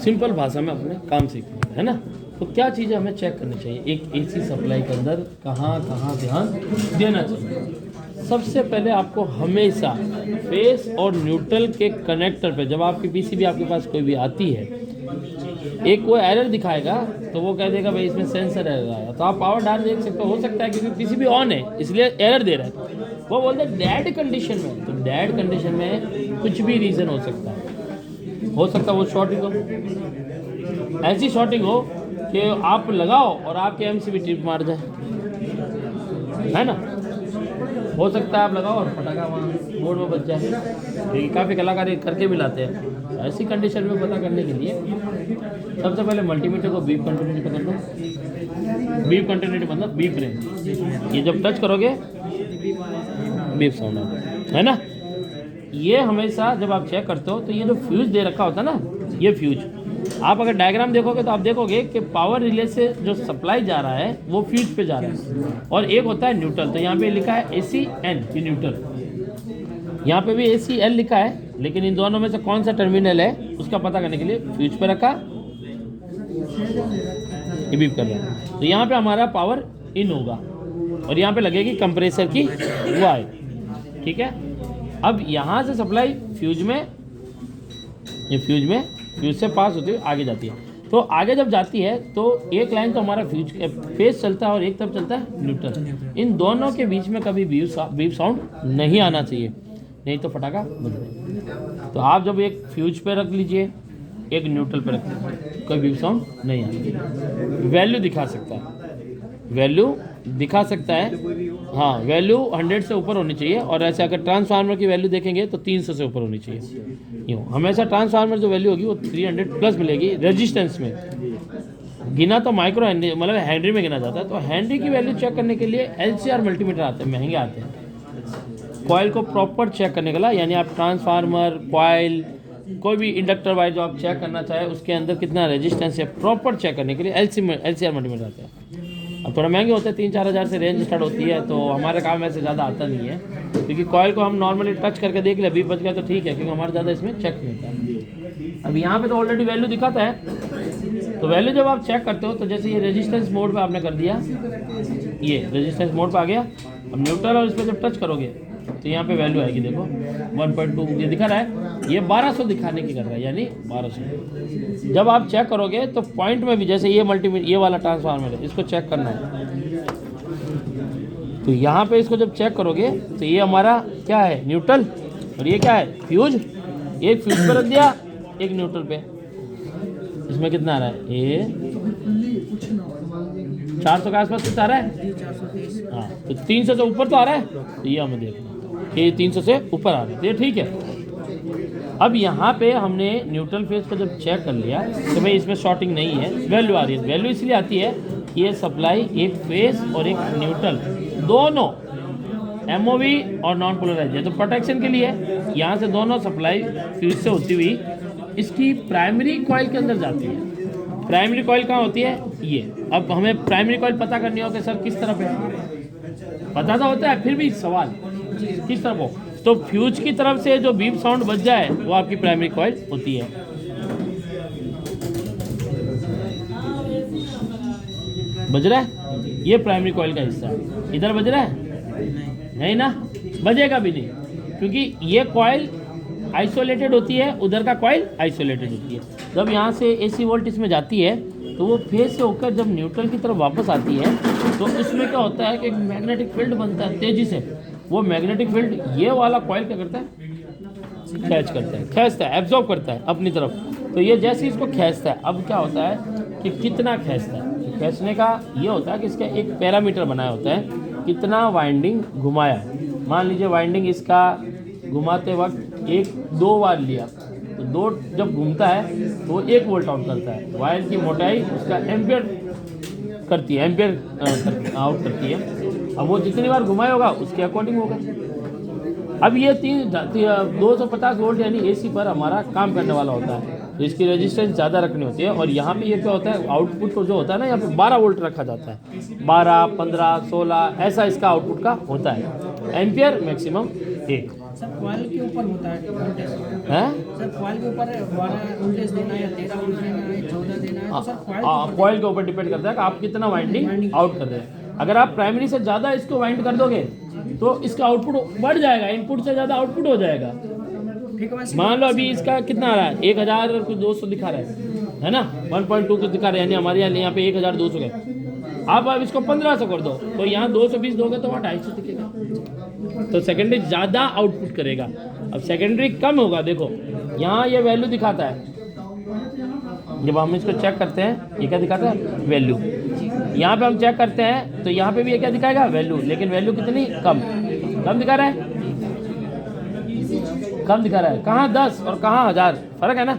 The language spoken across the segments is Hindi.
सिंपल भाषा में अपने काम सीखना है ना। तो क्या चीज़ें हमें चेक करनी चाहिए एक एसी सप्लाई के अंदर, कहाँ कहाँ ध्यान देना चाहिए। सबसे पहले आपको हमेशा फेस और न्यूट्रल के कनेक्टर पे, जब आपकी पीसीबी आपके पास कोई भी आती है, एक वो एरर दिखाएगा तो वो कह देगा भाई इसमें सेंसर एरर आया, तो आप पावर डाल देख सकते हो सकता है क्योंकि पीसीबी ऑन है इसलिए एरर दे रहा है। वो बोलते हैं डेड कंडीशन में, तो डेड कंडीशन में कुछ भी रीज़न हो सकता है वो शॉर्टिंग हो, ऐसी शॉर्टिंग हो कि आप लगाओ और आपके एमसीबी ट्रिप मार जाए, है ना। हो सकता है आप लगाओ और फटाका वहाँ बोर्ड में बच जाए, क्योंकि काफ़ी कलाकार करके भी लाते हैं। ऐसी कंडीशन में पता करने के लिए सबसे पहले मल्टीमीटर को बीप कंटिन्यूटी पकड़ लो। बीप कंटिन्यूटी मतलब बीप रेंज, ये जब टच करोगे बीप साउंड है ना। ये हमेशा जब आप चेक करते हो तो ये जो फ्यूज दे रखा होता है ना, ये फ्यूज आप अगर डायग्राम देखोगे तो आप देखोगे कि पावर रिले से जो सप्लाई जा रहा है वो फ्यूज पे जा रहा है, और एक होता है न्यूट्रल। तो यहाँ पे लिखा है ACN की न्यूट्रल, यहाँ पे भी ACL लिखा है, लेकिन इन दोनों में से कौन सा टर्मिनल है उसका पता करने के लिए फ्यूज पे रखा, ये बीप कर रहा है। तो यहाँ पे हमारा पावर इन होगा और यहाँ पे लगेगी कंप्रेसर की वायर, ठीक है। अब यहाँ से सप्लाई फ्यूज में, ये फ्यूज से पास होती है आगे जाती है। तो आगे जब जाती है तो एक लाइन तो हमारा फ्यूज फेस चलता है और एक तरफ चलता है न्यूट्रल। इन दोनों के बीच में कभी बीप साउंड नहीं आना चाहिए, नहीं तो फटाका बजेगा। तो आप जब एक फ्यूज पे रख लीजिए, एक न्यूट्रल पे रख लीजिए, कोई बीप साउंड नहीं आएगी। वैल्यू दिखा सकता है, हाँ वैल्यू 100 से ऊपर होनी चाहिए। और ऐसे अगर ट्रांसफार्मर की वैल्यू देखेंगे तो 300 से ऊपर होनी चाहिए। यूँ हमेशा ट्रांसफार्मर जो वैल्यू होगी वो 300 प्लस मिलेगी। रेजिस्टेंस में गिना तो माइक्रो हेनरी मतलब हेनरी में गिना जाता है, तो हेनरी की वैल्यू चेक करने के लिए LCR मल्टीमीटर आते हैं, महंगे आते हैं। कॉइल को प्रॉपर चेक करने के लिए, यानी आप ट्रांसफार्मर, कॉइल, कोई भी इंडक्टर वाइज जो आप चेक करना चाहे उसके अंदर कितना रेजिस्टेंस है प्रॉपर चेक करने के लिए LCR मल्टीमीटर आते हैं। अब थोड़ा महंगे होते हैं, 3-4 हज़ार से रेंज स्टार्ट होती है, तो हमारे काम में से ज़्यादा आता नहीं है, क्योंकि कॉइल को हम नॉर्मली टच करके देख ले, बीप बच गया तो ठीक है, क्योंकि हमारा ज़्यादा इसमें चेक नहीं होता है। अब यहाँ पे तो ऑलरेडी वैल्यू दिखाता है, तो वैल्यू जब आप चेक करते हो तो जैसे ये रेजिस्टेंस मोड पे आपने कर दिया, ये रेजिस्टेंस मोड पे आ गया। अब न्यूट्रल और इस पर जब टच करोगे तो यहाँ पे वैल्यू आएगी, देखो 1.2 ये दिखा रहा है, ये 1200 दिखाने की कर रहा है, यानी 1200। जब आप चेक करोगे तो पॉइंट में भी, जैसे ये वाला ट्रांसफार्मर है, इसको चेक करना है, तो यहाँ पे इसको जब चेक करोगे तो ये हमारा क्या है, न्यूट्रल, और ये क्या है, फ्यूज। एक फ्यूज पे रख दिया, एक न्यूट्रल पे। इसमें कितना आ रहा है, ये 400 के आसपास कितना आ रहा है, हाँ, तो 300 से ऊपर तो आ रहा है, तो ये हमें देखना ये 300 से ऊपर आ रहा है, तो ये ठीक है। अब यहाँ पे हमने न्यूट्रल फेज को जब चेक कर लिया तो भाई इसमें शॉर्टिंग नहीं है, वैल्यू आ रही है। वैल्यू इसलिए आती है कि ये सप्लाई एक फेज और एक न्यूट्रल दोनों MOV और नॉन पोलराइज है, तो प्रोटेक्शन के लिए यहाँ से दोनों सप्लाई फ्यूज से होती हुई इसकी प्राइमरी कॉइल के अंदर जाती है। प्राइमरी कॉइल कहाँ होती है, ये। अब हमें प्राइमरी कॉइल पता करनी हो कि सर किस तरफ है, पता तो होता है, फिर भी सवाल किस तरफ हो, तो फ्यूज की तरफ से जो बीप साउंड बज जाए वो आपकी प्राइमरी कॉइल होती है। बज रहा है, ये प्राइमरी कॉइल का हिस्सा है। इधर बज रहा है, नहीं ना, बजेगा भी नहीं, क्योंकि ये कॉइल आइसोलेटेड होती है, उधर का कॉइल आइसोलेटेड होती है। जब यहाँ से AC वोल्ट इसमें जाती है तो वो फेज से होकर जब न्यूट्रल की तरफ वापस आती है तो उसमें क्या होता है कि एक मैग्नेटिक फील्ड बनता है तेजी से। वो मैग्नेटिक फील्ड ये वाला कॉइल क्या करता है, खींचता है, एब्जॉर्ब करता है अपनी तरफ। तो ये जैसे इसको खींचता है, अब क्या होता है कि कितना खींचता है, तो खींचने का ये होता है कि इसका एक पैरामीटर बनाया होता है, कितना वाइंडिंग घुमाया। मान लीजिए वाइंडिंग इसका घुमाते वक्त 1-2 बार लिया, तो 2 जब घूमता है तो वो 1 वोल्ट आउट करता है। वायर की मोटाई उसका एम्पियर करती है, आउट करती है। अब वो जितनी बार घुमाया होगा उसके अकॉर्डिंग होगा। अब ये 250 वोल्ट यानी AC पर हमारा काम करने वाला होता है, तो इसकी रेजिस्टेंस ज़्यादा रखनी होती है। और यहाँ पे ये क्या होता है, आउटपुट को जो होता है ना, यहाँ पे 12 वोल्ट रखा जाता है, 12, 15, 16 ऐसा इसका आउटपुट का होता है। एम्पियर मैक्सिमम 1 कॉइल के ऊपर होता है। सर कॉइल के ऊपर 12 वोल्टेज देना है, 13 वोल्ट देना है, 14 देना है, तो सर कॉइल के ऊपर डिपेंड करता है कि आप कितना वाइंडिंग आउट कर रहे हैं। अगर आप प्राइमरी से ज़्यादा इसको वाइंड कर दोगे तो इसका आउटपुट बढ़ जाएगा, इनपुट से ज़्यादा आउटपुट हो जाएगा। ठीक है, वैसे मान लो अभी इसका कितना आ रहा है, 1000 और कुछ 200 दिखा रहा है ना, 1.2 कुछ दिखा रहा है, यानी हमारे यहाँ पे 1200 है। आप अब इसको 1500 कर दो तो यहाँ 220 दोगे तो वहाँ 250 दिखेगा। तो सेकेंडरी ज़्यादा आउटपुट करेगा। अब सेकेंडरी कम होगा, देखो यहाँ ये वैल्यू दिखाता है, जब हम इसको चेक करते हैं ये क्या दिखाता है, वैल्यू। यहाँ पे हम चेक करते हैं तो यहाँ पे भी ये क्या दिखाएगा, वैल्यू, लेकिन वैल्यू कितनी कम दिखा रहा है, कम दिखा रहा है। कहाँ 10 और कहाँ 1000 फर्क है ना।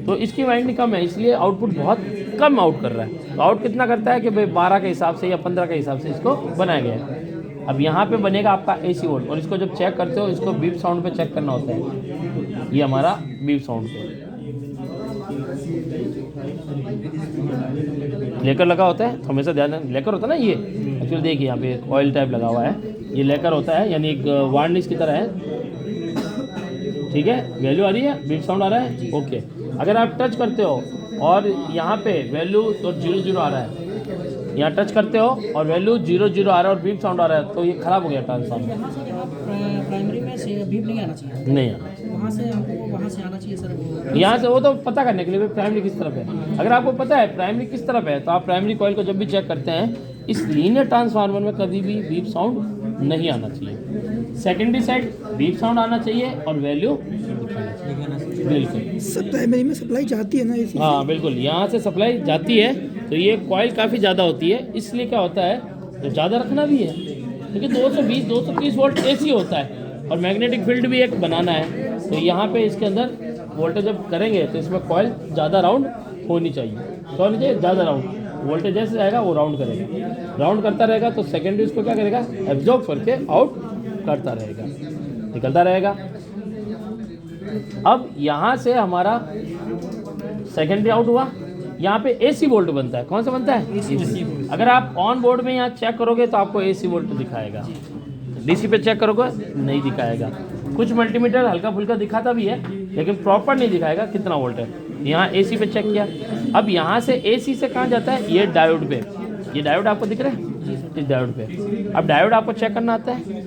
तो इसकी वाइंडिंग कम है, इसलिए आउटपुट बहुत कम आउट कर रहा है। तो आउट कितना करता है कि भाई 12 के हिसाब से या 15 के हिसाब से इसको बनाया गया है। अब यहाँ पे बनेगा आपका AC वोल्ट, और इसको जब चेक करते हो इसको बीप साउंड पे चेक करना होता है। ये हमारा बीप साउंड पे लेकर लगा होता है, हमेशा ध्यान लेकर होता है ना। ये एक्चुअली देखिए यहाँ पे ऑयल टाइप लगा हुआ है, ये लेकर होता है, यानी एक वार्निश की तरह है। ठीक है, वैल्यू आ रही है, बीप साउंड आ रहा है, ओके। अगर आप टच करते हो और यहाँ पे वैल्यू तो 0 आ रहा है, यहाँ टच करते हो और वैल्यू 0 आ रहा है और बीप साउंड आ रहा है, तो ये खराब हो गया ट्रांसफार्मर। प्राइमरी में से बीप नहीं आना चाहिए, नहीं आना, वहाँ से हमको वहाँ से आना चाहिए सर। यहाँ से वो तो पता करने के लिए प्राइमरी किस तरफ है। अगर आपको पता है प्राइमरी किस तरफ है तो आप प्राइमरी कॉइल को जब भी चेक करते हैं, इस लीनियर ट्रांसफार्मर में कभी भी बीप साउंड नहीं आना चाहिए। सेकेंडरी साइड बीप साउंड आना चाहिए और वैल्यू बिल्कुल। सब प्राइमरी में सप्लाई जाती है ना इसी। हाँ बिल्कुल, यहाँ से सप्लाई जाती है, तो ये कॉइल काफ़ी ज़्यादा होती है, इसलिए क्या होता है तो ज़्यादा रखना भी है, क्योंकि 220-230 वोल्ट AC होता है और मैग्नेटिक फील्ड भी एक बनाना है। तो यहाँ पे इसके अंदर वोल्टेज जब करेंगे तो इसमें कॉइल ज़्यादा राउंड होनी चाहिए, तो होनी चाहिए ज़्यादा राउंड। वोल्टेज जैसे जाएगा वो राउंड करेगा, राउंड करता रहेगा तो सेकेंडरी उसको क्या करेगा, एब्जॉर्ब करके आउट करता रहेगा, निकलता रहेगा। अब यहाँ से हमारा सेकेंडरी आउट हुआ, यहाँ पे AC वोल्ट बनता है। कौन सा बनता है, AC। अगर आप ऑन बोर्ड में यहाँ चेक करोगे तो आपको AC वोल्ट दिखाएगा, DC पे चेक करोगे नहीं दिखाएगा। कुछ मल्टीमीटर हल्का फुल्का दिखाता भी है, लेकिन प्रॉपर नहीं दिखाएगा कितना वोल्ट है। यहाँ AC पे चेक किया, अब यहाँ से AC से कहाँ जाता है, ये डायोड पे। ये डायोड आपको दिख रहा है, इस डायोड पे। अब डायोड आपको चेक करना आता है,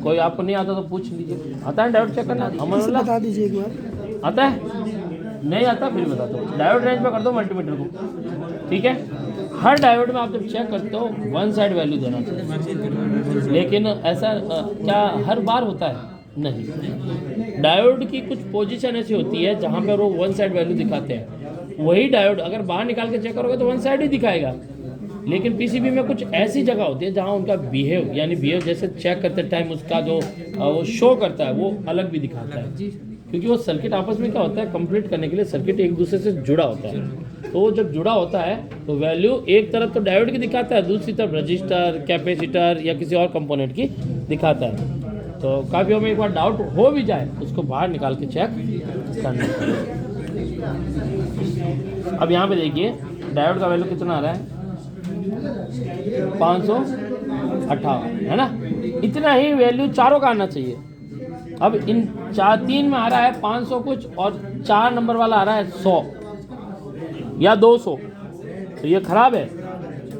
कोई आपको नहीं आता तो पूछ लीजिए, आता है डायोड चेक करना, बता दीजिए एक बार। आता है, नहीं आता फिर बताता हूँ। डायोड रेंज पे कर दो मल्टीमीटर को, ठीक है। हर डायोड में आप जब चेक करते हो वन साइड वैल्यू देना चाहिए, लेकिन ऐसा क्या हर बार होता है, नहीं। डायोड की कुछ पोजीशन ऐसी होती है जहाँ पर वो वन साइड वैल्यू दिखाते हैं। वही डायोड अगर बाहर निकाल के चेक करोगे तो वन साइड ही दिखाएगा, लेकिन PCB में कुछ ऐसी जगह होती है जहाँ उनका बिहेव, यानी बिहेव जैसे चेक करते टाइम उसका जो वो शो करता है वो अलग भी दिखाता है, क्योंकि वो सर्किट आपस में क्या होता है, कंप्लीट करने के लिए सर्किट एक दूसरे से जुड़ा होता है। तो वो जब जुड़ा होता है तो वैल्यू एक तरफ तो डायोड की दिखाता है, दूसरी तरफ रजिस्टर, कैपेसिटर या किसी और कंपोनेंट की दिखाता है। तो काफ़ी में एक बार डाउट हो भी जाए उसको बाहर निकाल के चेक करना चाहिए। अब यहाँ पे देखिए डायोड का वैल्यू कितना आ रहा है, 558 है ना। इतना ही वैल्यू चारों का आना चाहिए। अब इन 3 में आ रहा है 500 कुछ और 4 नंबर वाला आ रहा है 100 या 200, तो ये खराब है।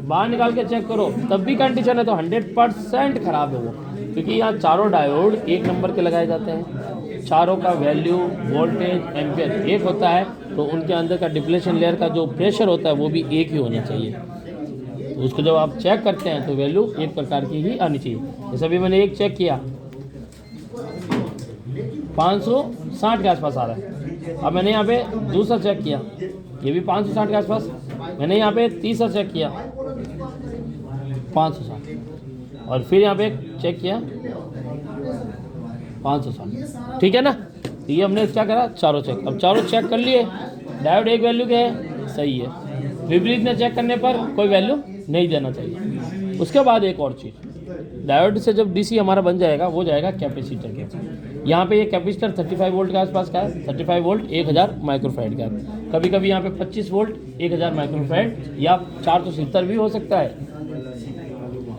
बाहर निकाल के चेक करो तब भी कंडीशन है तो 100% खराब है वो, क्योंकि यहाँ चारों डायोड 1 नंबर के लगाए जाते हैं। चारों का वैल्यू, वोल्टेज, एम्पियर एक होता है, तो उनके अंदर का डिप्लेशन लेयर का जो प्रेशर होता है वो भी एक ही होना चाहिए। तो उसको जब आप चेक करते हैं तो वैल्यू एक प्रकार की ही आनी चाहिए। जैसे अभी मैंने एक चेक किया 560 के आसपास आ रहा है। अब मैंने यहाँ पे दूसरा चेक किया, ये भी 560 के आसपास। मैंने यहाँ पे तीसरा चेक किया 560, और फिर यहाँ पे चेक किया 560, ठीक है ना। तो ये हमने क्या करा, चारों चेक। अब चारों चेक कर लिए, डायोड एक वैल्यू के है, सही है। विपरीत में चेक करने पर कोई वैल्यू नहीं देना चाहिए। उसके बाद एक और चीज़, डायोड से जब DC हमारा बन जाएगा वो जाएगा कैपेसिटर के। यहाँ पे ये कैपेसिटर 35 वोल्ट के आसपास का है, 35 वोल्ट 1000 माइक्रोफैराड का है। कभी कभी यहाँ पे 25 वोल्ट 1000 माइक्रोफैराड या 470 भी हो सकता है।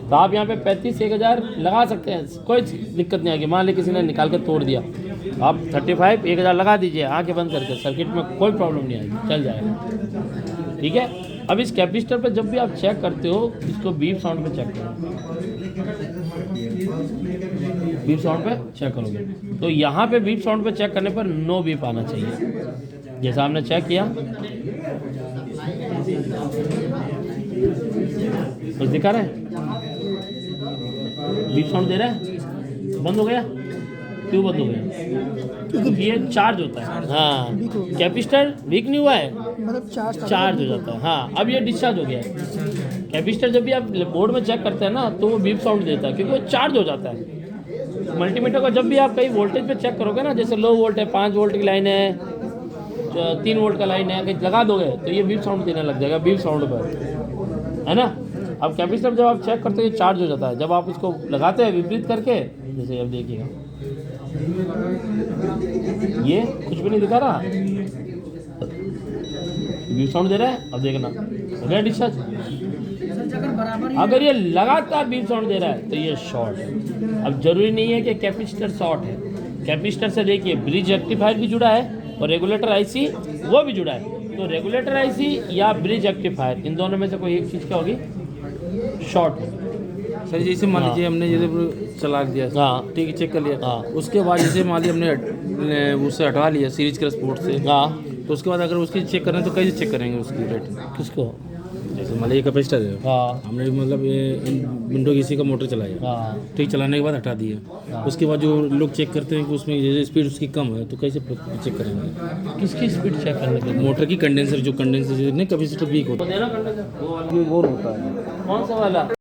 तो आप यहाँ पे 35 1000 लगा सकते हैं, कोई दिक्कत नहीं आएगी। मान ली किसी ने निकाल के तोड़ दिया आप 35 1000 लगा दीजिए, आंखें बंद करके, सर्किट में कोई प्रॉब्लम नहीं आएगी, चल जाएगा। ठीक है। अब इस कैपेसिटर पे जब भी आप चेक करते हो, इसको बीप साउंड पे चेक करो, बीप साउंड पे चेक करोगे तो यहाँ पे बीप साउंड पे चेक करने पर नो बीप आना चाहिए। जैसा हमने चेक किया, कुछ दिखा रहा है, बीप साउंड दे रहा है, बंद हो गया, क्यों बंद हो गया? क्योंकि ये चार्ज होता है। हाँ, कैपेसिटर वीक नहीं हुआ है, मतलब चार्ज हो जाता है। हाँ, अब ये डिस्चार्ज हो गया है। कैपेसिटर जब भी आप बोर्ड में चेक करते हैं ना, तो वो बीप साउंड देता है क्योंकि वो चार्ज हो जाता है। मल्टीमीटर को जब भी आप कहीं वोल्टेज पे चेक करोगे ना, जैसे लो वोल्ट है, 5 वोल्ट की लाइन है, 3 वोल्ट का लाइन है, कहीं लगा दोगे तो ये बीप साउंड देने लग जाएगा, बीप साउंड पर, है ना। अब कैपेसिटर जब आप चेक करते हो, ये चार्ज हो जाता है। जब आप इसको लगाते हैं विपरीत करके, जैसे अब देखिएगा, ये कुछ भी नहीं दिखा रहा, बीप साउंड दे रहा है। अब देखना, हो गया डिस्चार्ज। अगर बराबर ही अगर ये लगातार बीप साउंड दे रहा है तो ये शॉर्ट है। अब जरूरी नहीं है कि कैपेसिटर शॉर्ट है, कैपेसिटर से देखिए ब्रिज रेक्टिफायर भी जुड़ा है और रेगुलेटर आईसी वो भी जुड़ा है। तो रेगुलेटर आईसी या ब्रिज रेक्टिफायर, इन दोनों में से कोई एक चीज़ क्या होगी, शॉर्ट होगी। सर जैसे मान लीजिए हमने जैसे चला दिया, हाँ ठीक है, चेक कर लिया, हाँ। उसके बाद जैसे मान लीजिए हमने उससे हटा लिया सीरीज के स्पोर्ट से, हाँ, तो उसके बाद अगर उसकी चेक करें तो कैसे चेक करेंगे उसकी रेटिंग? किसको? जैसे मान लीजिए कैपेसिटर है, हाँ हमने मतलब ये विंडो किसी का मोटर चलाया, हाँ, ठीक, चलाने के बाद हटा दिया, उसके बाद जो लोग चेक करते हैं कि उसमें जैसे स्पीड उसकी कम है, तो कैसे चेक करेंगे? किसकी स्पीड चेक करने के लिए? मोटर की कंडेंसर, जो कंडेंसर नहीं कैपेसिटर वीक होता देना कंडेंसर, है वो होता है। कौन सा वाला?